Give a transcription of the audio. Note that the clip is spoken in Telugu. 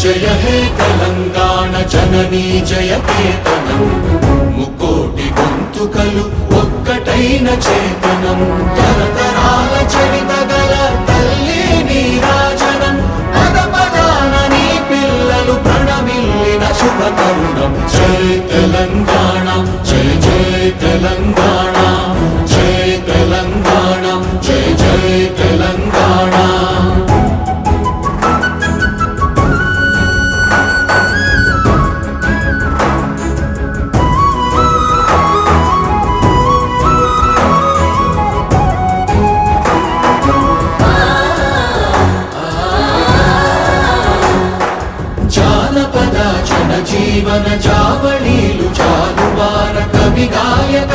జయ హే తెలంగాణ జననీ జయ కేతనం ముక్కోటి గొంతుకలు ఒక్కటైన చేతనం తరతరాల చరిత గల తల్లి నీరాజనం పద పదాన నీ పిల్లలు ప్రణమిల్లిన శుభ తరుణం జై తెలంగాణ జై జై తెలంగాణ జై తెలంగాణ జై జై తెలంగాణ జీవన జావళీలు జాలువార కవి గాయక